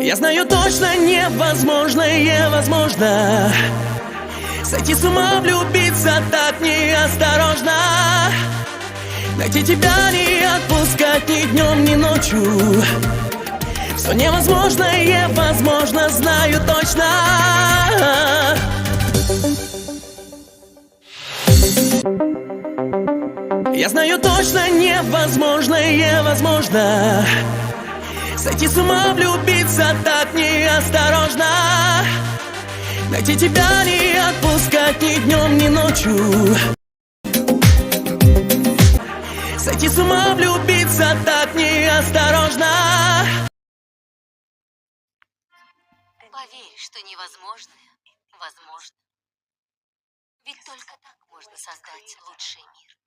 Я знаю точно, невозможное возможно. Сойти с ума, влюбиться так неосторожно. Найти тебя, не отпускать ни днем, ни ночью. Все невозможное возможно, знаю точно. Я знаю точно, невозможное возможно. Сойти с ума, влюбиться так неосторожно. Найти тебя, не отпускать ни днем, ни ночью. Сойти с ума, влюбиться так неосторожно. Поверь, что невозможное возможно. Ведь только так можно создать лучший мир.